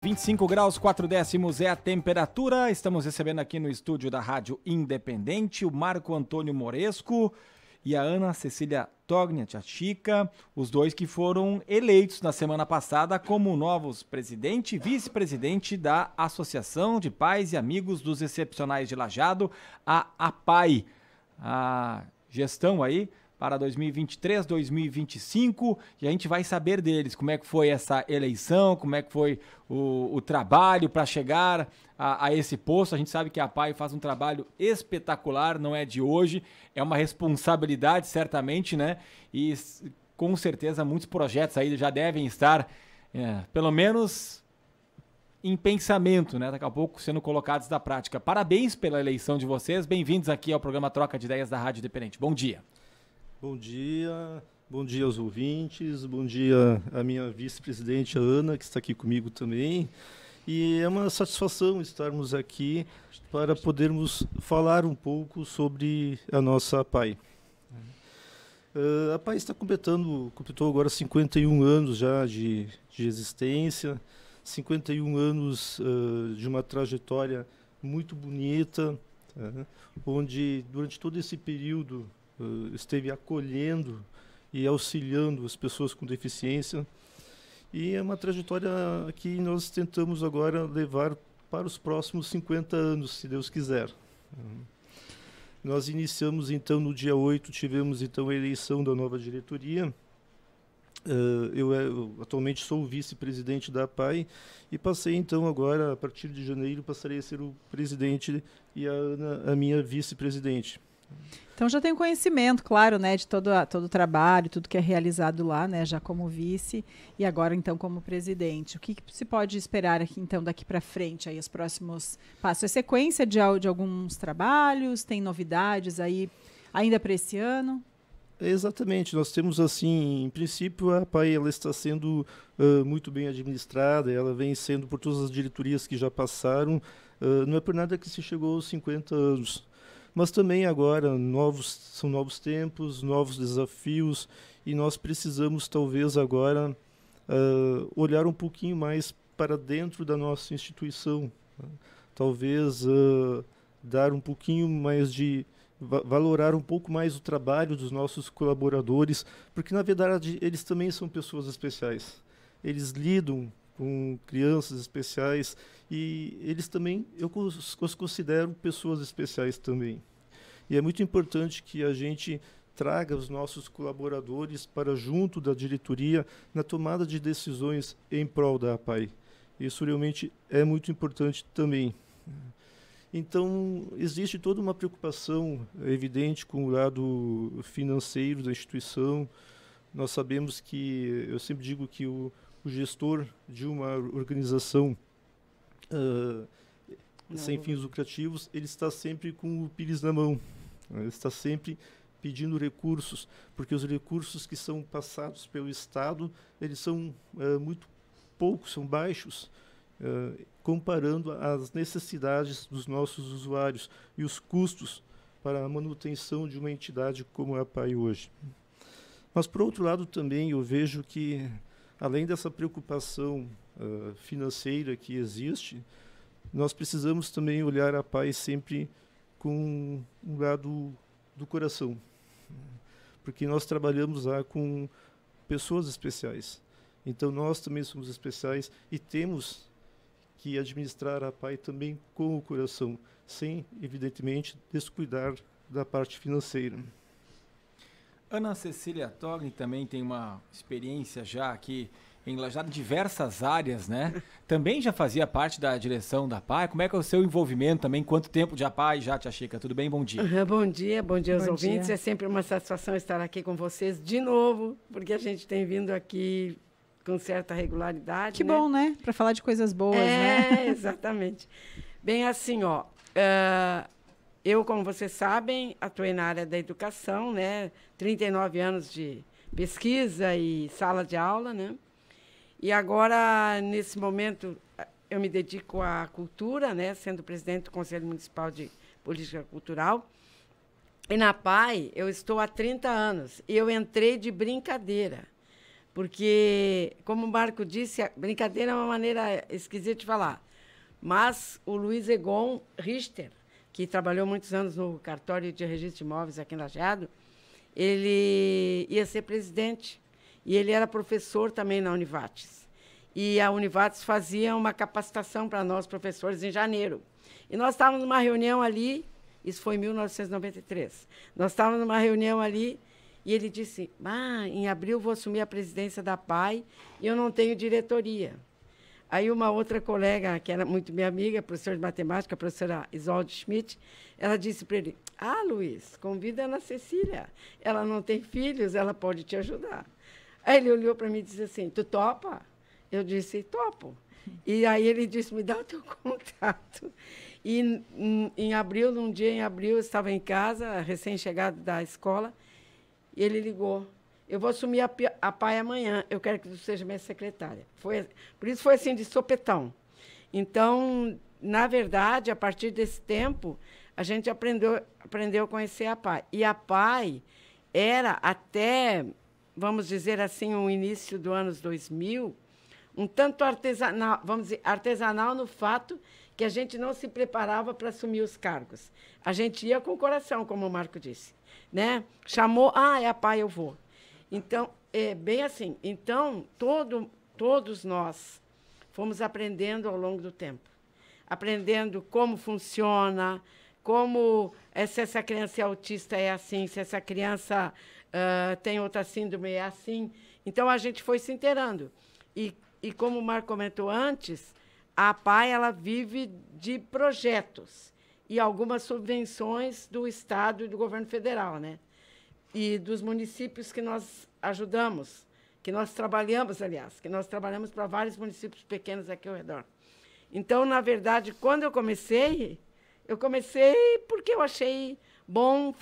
25 graus, 4 décimos é a temperatura. Estamos recebendo aqui no estúdio da Rádio Independente o Marco Antônio Moresco e a Ana Cecília Togni, a tia Chica, os dois que foram eleitos na semana passada como novos presidente e vice-presidente da Associação de Pais e Amigos dos Excepcionais de Lajeado, a APAI. A gestão aí para 2023, 2025, e a gente vai saber deles, como é que foi essa eleição, como é que foi o trabalho para chegar a esse posto. A gente sabe que a APAI faz um trabalho espetacular, não é de hoje, é uma responsabilidade certamente, né? E com certeza muitos projetos aí já devem estar, pelo menos em pensamento, né? Daqui a pouco sendo colocados na prática. Parabéns pela eleição de vocês, bem-vindos aqui ao programa Troca de Ideias da Rádio Independente. Bom dia. Bom dia aos ouvintes, bom dia à minha vice-presidente, a Ana, que está aqui comigo também. E é uma satisfação estarmos aqui para podermos falar um pouco sobre a nossa APAI. A APAI completou agora 51 anos já de existência, 51 anos de uma trajetória muito bonita, onde durante todo esse período esteve acolhendo e auxiliando as pessoas com deficiência, e é uma trajetória que nós tentamos agora levar para os próximos 50 anos, se Deus quiser. Nós iniciamos então no dia 8, tivemos então a eleição da nova diretoria. Eu atualmente sou o vice-presidente da APAI e passei então agora, a partir de janeiro, passarei a ser o presidente e a Ana a minha vice-presidente. Então já tem conhecimento, claro, né, de todo o trabalho, tudo que é realizado lá, né, já como vice e agora então como presidente. O que se pode esperar aqui então daqui para frente, aí os próximos passos? É sequência de alguns trabalhos, tem novidades aí ainda para esse ano? Exatamente, nós temos assim, em princípio a APAI ela está sendo muito bem administrada, ela vem sendo por todas as diretorias que já passaram, não é por nada que se chegou aos 50 anos. Mas também agora são novos tempos, novos desafios, e nós precisamos talvez agora olhar um pouquinho mais para dentro da nossa instituição, talvez dar um pouquinho mais valorar um pouco mais o trabalho dos nossos colaboradores, porque na verdade eles também são pessoas especiais, eles lidam com crianças especiais e eles também, eu os considero pessoas especiais também. E é muito importante que a gente traga os nossos colaboradores para junto da diretoria na tomada de decisões em prol da APAI. Isso realmente é muito importante também. Então, existe toda uma preocupação evidente com o lado financeiro da instituição. Nós sabemos que, eu sempre digo que o gestor de uma organização sem fins lucrativos, ele está sempre com o pires na mão, ele está sempre pedindo recursos, porque os recursos que são passados pelo Estado, eles são muito poucos, são baixos, comparando as necessidades dos nossos usuários e os custos para a manutenção de uma entidade como a APAI hoje. Mas, por outro lado, também eu vejo que, além dessa preocupação financeira que existe, nós precisamos também olhar a APAI sempre com um lado do coração, porque nós trabalhamos lá com pessoas especiais. Então, nós também somos especiais e temos que administrar a APAI também com o coração, sem, evidentemente, descuidar da parte financeira. Ana Cecília Togni também tem uma experiência já aqui em Lajeado, diversas áreas, né? Também já fazia parte da direção da APAI. Como é que é o seu envolvimento também? Quanto tempo de APAI já, tia Chica? Tudo bem? Bom dia. Bom dia aos ouvintes. É sempre uma satisfação estar aqui com vocês de novo, porque a gente tem vindo aqui com certa regularidade. Que bom, né? Para falar de coisas boas, né? Exatamente. Bem assim, eu, como vocês sabem, atuei na área da educação, né? 39 anos de pesquisa e sala de aula, né? E agora, nesse momento, eu me dedico à cultura, né? Sendo presidente do Conselho Municipal de Política Cultural. E na APAI, eu estou há 30 anos. E eu entrei de brincadeira, Porque, como o Marco disse, a brincadeira é uma maneira esquisita de falar, mas o Luiz Egon Richter, que trabalhou muitos anos no cartório de registro de imóveis aqui em Lajeado, ele ia ser presidente. E ele era professor também na Univates. E a Univates fazia uma capacitação para nós, professores, em janeiro. E nós estávamos numa reunião ali, isso foi em 1993. Nós estávamos numa reunião ali e ele disse, em abril vou assumir a presidência da PAI e eu não tenho diretoria. Aí uma outra colega, que era muito minha amiga, professora de matemática, a professora Isolde Schmidt, ela disse para ele, Luiz, convida a Ana Cecília. Ela não tem filhos, ela pode te ajudar. Aí ele olhou para mim e disse assim, tu topa? Eu disse, topo. E aí ele disse, me dá o teu contato. E em abril, num dia em abril, eu estava em casa, recém-chegado da escola, e ele ligou. Eu vou assumir a PAI amanhã, eu quero que tu seja minha secretária. Por isso foi assim, de sopetão. Então, na verdade, a partir desse tempo, a gente aprendeu a conhecer a PAI. E a PAI era até, vamos dizer assim, o início dos anos 2000, um tanto artesanal, vamos dizer, artesanal no fato que a gente não se preparava para assumir os cargos. A gente ia com o coração, como o Marco disse. Né? Chamou, é a PAI, eu vou. Então, é bem assim. Então, todos nós fomos aprendendo ao longo do tempo. Aprendendo como funciona, se essa criança é autista é assim, se essa criança tem outra síndrome é assim. Então, a gente foi se inteirando. E como o Marco comentou antes, a PAI ela vive de projetos e algumas subvenções do Estado e do governo federal, né? E dos municípios que nós ajudamos, que nós trabalhamos, aliás, que nós trabalhamos para vários municípios pequenos aqui ao redor. Então, na verdade, quando eu comecei porque eu achei bom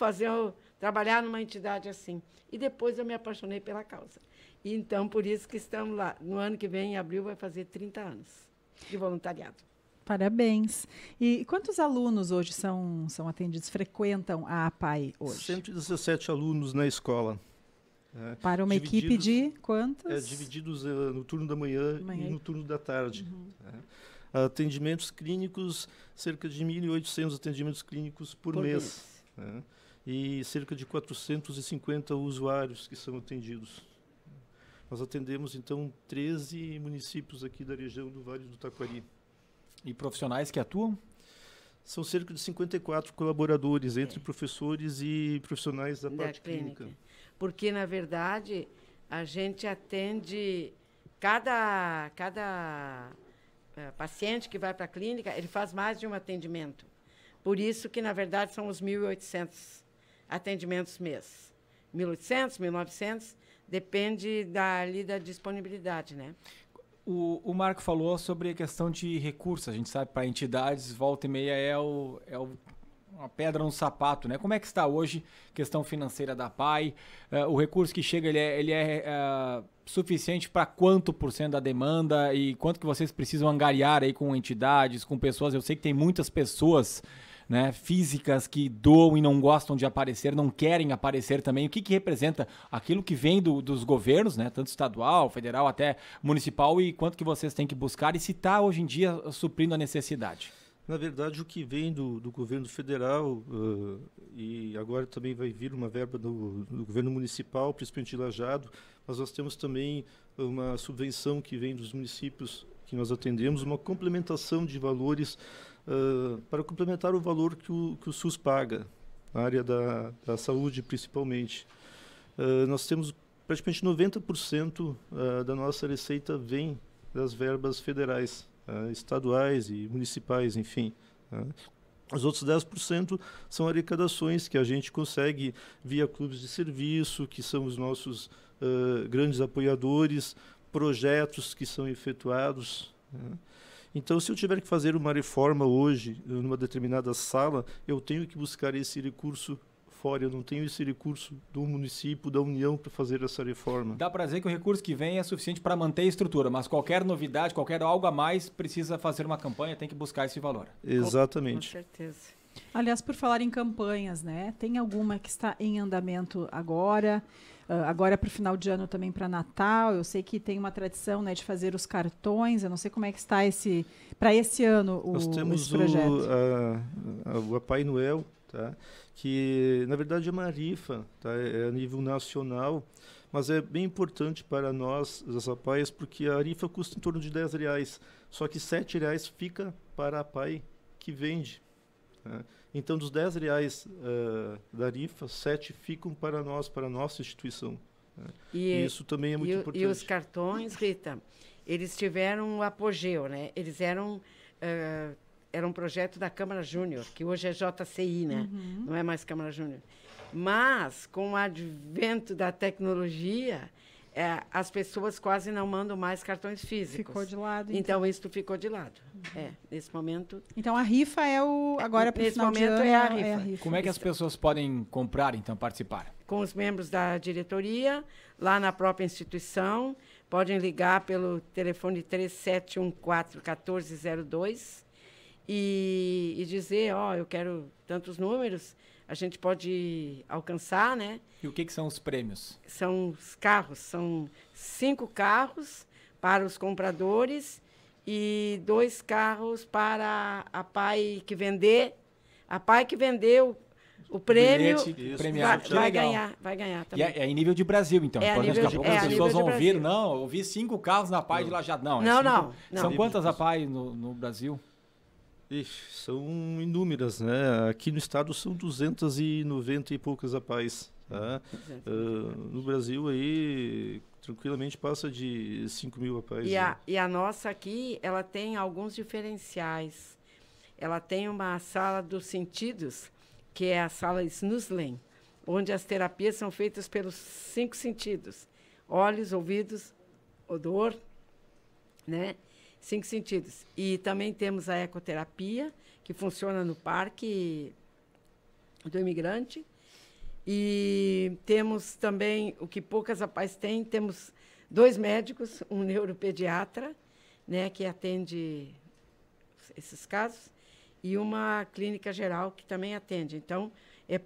trabalhar numa entidade assim. E depois eu me apaixonei pela causa. E então, por isso que estamos lá. No ano que vem, em abril, vai fazer 30 anos de voluntariado. Parabéns. E quantos alunos hoje são atendidos, frequentam a APAI hoje? 117 alunos na escola. Para uma equipe de quantos? Divididos no turno da manhã e no turno da tarde. Atendimentos clínicos, cerca de 1.800 atendimentos clínicos por mês. E cerca de 450 usuários que são atendidos. Nós atendemos, então, 13 municípios aqui da região do Vale do Taquari. E profissionais que atuam? São cerca de 54 colaboradores, entre professores e profissionais da parte clínica. Porque, na verdade, a gente atende cada paciente que vai para a clínica, ele faz mais de um atendimento. Por isso que, na verdade, são os 1.800 atendimentos mês. 1.800, 1.900, depende da disponibilidade, né? O Marco falou sobre a questão de recursos. A gente sabe, para entidades, volta e meia é uma pedra no sapato, né? Como é que está hoje a questão financeira da PAI? O recurso que chega, ele é suficiente para quanto por cento da demanda e quanto que vocês precisam angariar aí com entidades, com pessoas? Eu sei que tem muitas pessoas, né, físicas que doam e não gostam de aparecer, não querem aparecer também. O que representa aquilo que vem dos governos, né, tanto estadual, federal, até municipal, e quanto que vocês têm que buscar e se está hoje em dia suprindo a necessidade? Na verdade, o que vem do governo federal e agora também vai vir uma verba do governo municipal, principalmente Lajeado, mas nós temos também uma subvenção que vem dos municípios que nós atendemos, uma complementação de valores para complementar o valor que o SUS paga, na área da saúde principalmente. Nós temos praticamente 90% da nossa receita vem das verbas federais, estaduais e municipais, enfim. Os outros 10% são arrecadações que a gente consegue via clubes de serviço, que são os nossos grandes apoiadores, projetos que são efetuados. Então, se eu tiver que fazer uma reforma hoje, numa determinada sala, eu tenho que buscar esse recurso fora. Eu não tenho esse recurso do município, da União, para fazer essa reforma. Dá para dizer que o recurso que vem é suficiente para manter a estrutura, mas qualquer novidade, qualquer algo a mais, precisa fazer uma campanha, tem que buscar esse valor. Exatamente. Com certeza. Aliás, por falar em campanhas, né? Tem alguma que está em andamento agora? agora para o final de ano também para Natal. Eu sei que tem uma tradição, né, de fazer os cartões. Eu não sei como é que está para esse ano Nós temos esse projeto. o Papai Noel, tá? Que na verdade é uma rifa, tá? É a nível nacional, mas é bem importante para nós, os APAIs, porque a rifa custa em torno de R$10, só que R$7 fica para a pai que vende. Tá? Então, dos R$10 da rifa, 7 ficam para nós, para a nossa instituição. Tá? E isso também é muito importante. E os cartões, Rita, eles tiveram um apogeu, né? Eles eram um projeto da Câmara Júnior, que hoje é JCI, né? Uhum. Não é mais Câmara Júnior. Mas, com o advento da tecnologia, as pessoas quase não mandam mais cartões físicos. Ficou de lado. Então, isso ficou de lado. Nesse momento... Então, a rifa agora para o final de ano é a rifa. Como é que as pessoas podem comprar, então, participar? Com os membros da diretoria, lá na própria instituição. Podem ligar pelo telefone 3714-1402 e dizer, eu quero tantos números. A gente pode alcançar, né? E o que são os prêmios? São os carros, são 5 carros para os compradores e 2 carros para a pai que vender. A pai que vendeu o prêmio vai ganhar também. E é em nível de Brasil, então. É Por exemplo, daqui a pouco as pessoas vão ouvir, eu vi 5 carros na PAI de Lajeado. Não. São quantas APAI no Brasil? São inúmeras, né? Aqui no estado são 290 e poucas APAIs. Tá? No Brasil, aí, tranquilamente passa de 5.000 APAIs. E a nossa aqui, ela tem alguns diferenciais. Ela tem uma sala dos sentidos, que é a sala Snuslen, onde as terapias são feitas pelos 5 sentidos. Olhos, ouvidos, odor, né? 5 sentidos. E também temos a ecoterapia, que funciona no Parque do Imigrante. E temos também, o que poucas APAIs têm, temos 2 médicos, um neuropediatra, né, que atende esses casos, e uma clínica geral, que também atende. Então,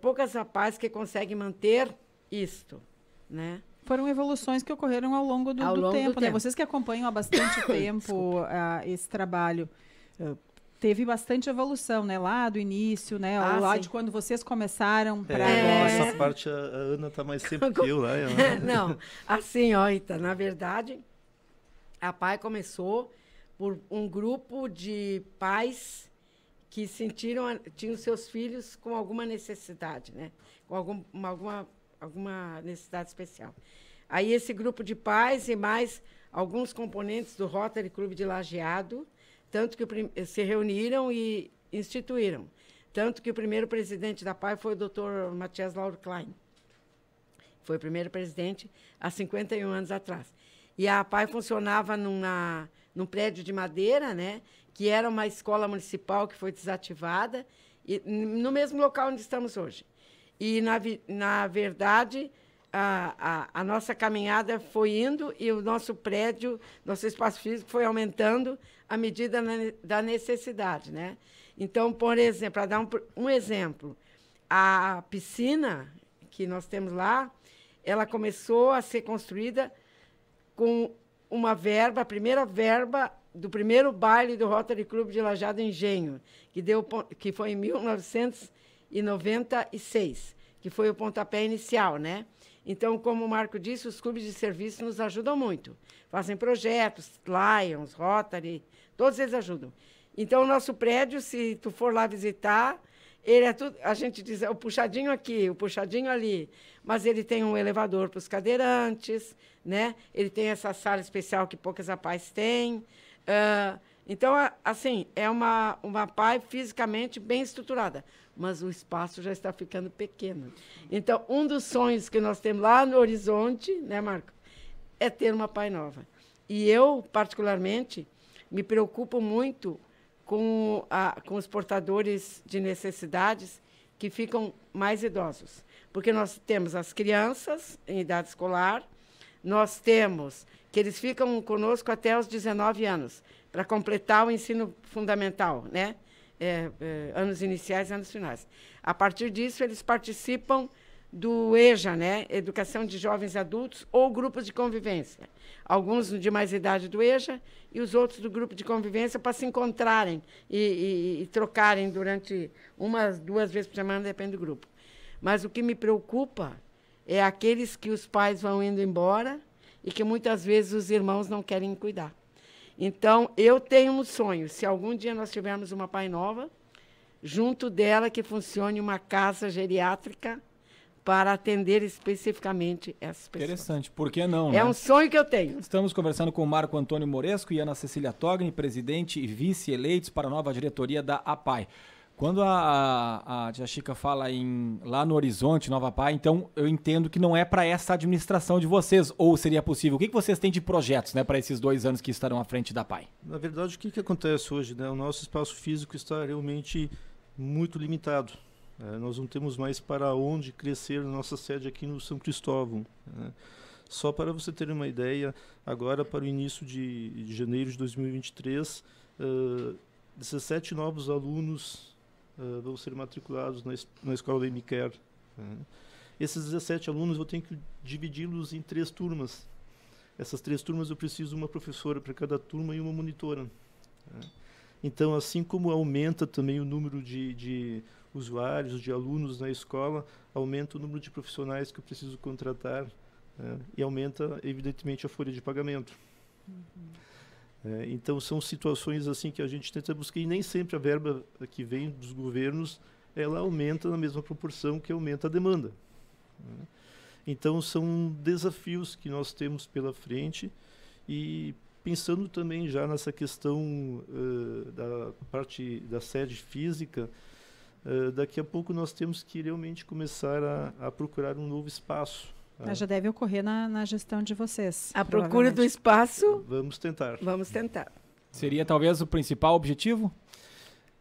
poucas APAIs que conseguem manter isto, né? Foram evoluções que ocorreram ao longo do tempo, né? Vocês que acompanham há bastante tempo esse trabalho, teve bastante evolução, né? Lá do início, né? Lá de quando vocês começaram para agora. Essa parte a Ana está mais tempo que eu lá. Não, assim, Ita, na verdade, a PAI começou por um grupo de pais que tinham seus filhos com alguma necessidade, né? Com alguma necessidade especial. Aí esse grupo de pais e mais alguns componentes do Rotary Clube de Lajeado, tanto que se reuniram e instituíram. Tanto que o primeiro presidente da PAI foi o Dr. Matias Lauro Klein. Foi o primeiro presidente há 51 anos atrás. E a PAI funcionava num prédio de madeira, né, que era uma escola municipal que foi desativada, e, no mesmo local onde estamos hoje. E, na verdade, a nossa caminhada foi indo e o nosso prédio, nosso espaço físico foi aumentando à medida da necessidade, né? Então, por exemplo, para dar um exemplo, a piscina que nós temos lá, ela começou a ser construída com uma verba, a primeira verba do primeiro baile do Rotary Clube de Lajeado Engenho, que foi em 1996, que foi o pontapé inicial, né? Então, como o Marco disse, os clubes de serviço nos ajudam muito. Fazem projetos, Lions, Rotary, todos eles ajudam. Então, o nosso prédio, se tu for lá visitar, ele é tudo, a gente diz, o puxadinho aqui, o puxadinho ali, mas ele tem um elevador para os cadeirantes, né? Ele tem essa sala especial que poucas APAIs têm. Então, assim, é uma PAI fisicamente bem estruturada, mas o espaço já está ficando pequeno. Então, um dos sonhos que nós temos lá no horizonte, né, Marco, é ter uma PAI nova. E eu, particularmente, me preocupo muito com os portadores de necessidades que ficam mais idosos. Porque nós temos as crianças em idade escolar, nós temos que eles ficam conosco até os 19 anos, para completar o ensino fundamental, né? Anos iniciais e anos finais. A partir disso, eles participam do EJA, né? Educação de Jovens Adultos, ou grupos de convivência. Alguns de mais idade do EJA e os outros do grupo de convivência, para se encontrarem e trocarem durante 1, 2 vezes por semana, depende do grupo. Mas o que me preocupa é aqueles que os pais vão indo embora e que muitas vezes os irmãos não querem cuidar. Então, eu tenho um sonho, se algum dia nós tivermos uma Pai Nova, junto dela que funcione uma casa geriátrica para atender especificamente essas pessoas. Interessante, por que não, É né? um sonho que eu tenho. Estamos conversando com o Marco Antônio Moresco e Ana Cecília Togni, presidente e vice eleitos para a nova diretoria da APAI. Quando a tia Chica fala lá no Horizonte, Nova APAI, então eu entendo que não é para essa administração de vocês, ou seria possível? O que vocês têm de projetos, né, para esses 2 anos que estarão à frente da APAI? Na verdade, o que acontece hoje, né? O nosso espaço físico está realmente muito limitado. Nós não temos mais para onde crescer na nossa sede aqui no São Cristóvão, né? Só para você ter uma ideia, agora para o início de janeiro de 2023, 17 novos alunos vão ser matriculados na escola da MCare, né? Esses 17 alunos eu tenho que dividi-los em 3 turmas. Essas 3 turmas eu preciso de uma professora para cada turma e uma monitora, né? Então, assim como aumenta também o número de usuários, de alunos na escola, aumenta o número de profissionais que eu preciso contratar, né? E aumenta, evidentemente, a folha de pagamento. Então, são situações assim que a gente tenta buscar, e nem sempre a verba que vem dos governos, ela aumenta na mesma proporção que aumenta a demanda, né? Então, são desafios que nós temos pela frente, e pensando também já nessa questão da parte da sede física, daqui a pouco nós temos que realmente começar a procurar um novo espaço. Mas já deve ocorrer na gestão de vocês. A procura do espaço, Vamos tentar. vamos tentar. Seria talvez o principal objetivo?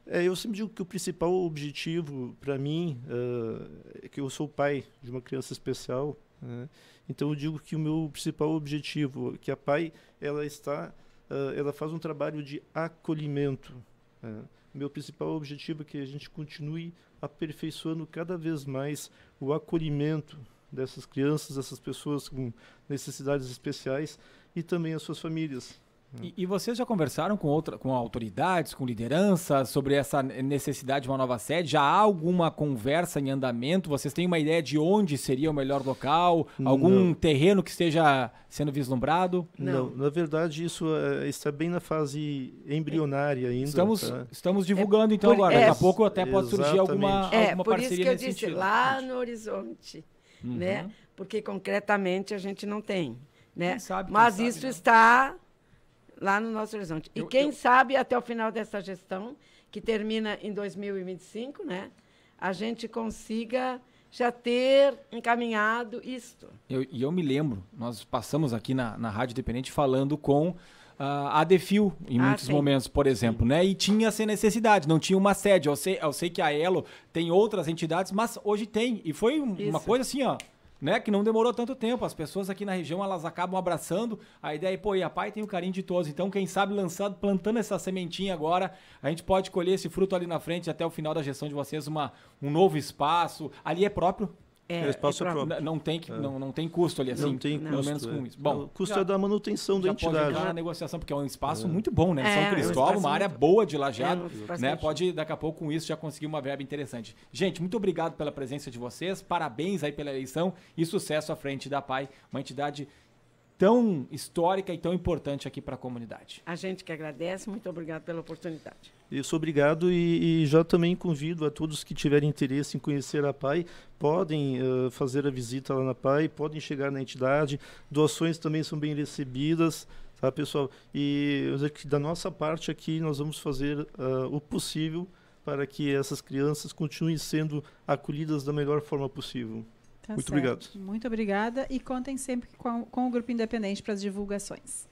Eu sempre digo que o principal objetivo para mim é que eu sou pai de uma criança especial, né? Então eu digo que o meu principal objetivo, que a PAI ela faz um trabalho de acolhimento, né? Meu principal objetivo é que a gente continue aperfeiçoando cada vez mais o acolhimento dessas crianças, dessas pessoas com necessidades especiais, e também as suas famílias. E vocês já conversaram com autoridades, com lideranças sobre essa necessidade de uma nova sede? Já há alguma conversa em andamento? Vocês têm uma ideia de onde seria o melhor local? Algum terreno que esteja sendo vislumbrado? Não, na verdade isso está bem na fase embrionária ainda. Estamos divulgando então agora. Daqui a pouco até pode surgir alguma por isso que eu disse sentido. Lá no horizonte, né? Porque concretamente a gente não tem, né? Mas isso está lá no nosso horizonte. E quem sabe até o final dessa gestão, que termina em 2025, né, a gente consiga já ter encaminhado isto. Eu me lembro, nós passamos aqui na Rádio Independente falando com a Defil em muitos momentos, por exemplo, né? E tinha essa necessidade, não tinha uma sede. Eu sei que a Elo tem outras entidades, mas hoje tem. E foi uma coisa assim, ó, né, que não demorou tanto tempo. As pessoas aqui na região, elas acabam abraçando a ideia, e a PAI tem o carinho de todos. Então, quem sabe, plantando essa sementinha agora, a gente pode colher esse fruto ali na frente, até o final da gestão de vocês, um novo espaço. Ali é próprio? O espaço é próprio. Não tem custo ali, assim, não tem pelo custo, menos com isso. Bom, o custo é da manutenção da entidade. Pode entrar na negociação, porque é um espaço muito bom, né? São Cristóvão, uma área boa de Lajeado, né? Pode, daqui a pouco, com isso, já conseguir uma verba interessante. Gente, muito obrigado pela presença de vocês, parabéns aí pela eleição e sucesso à frente da PAI, uma entidade tão histórica e tão importante aqui para a comunidade. A gente que agradece, muito obrigado pela oportunidade. Isso, obrigado, e já também convido a todos que tiverem interesse em conhecer a PAI, podem fazer a visita lá na PAI, podem chegar na entidade, doações também são bem recebidas, tá, pessoal? E da nossa parte aqui nós vamos fazer o possível para que essas crianças continuem sendo acolhidas da melhor forma possível. Tá muito certo. obrigado. Muito obrigada, e contem sempre com o Grupo Independente para as divulgações.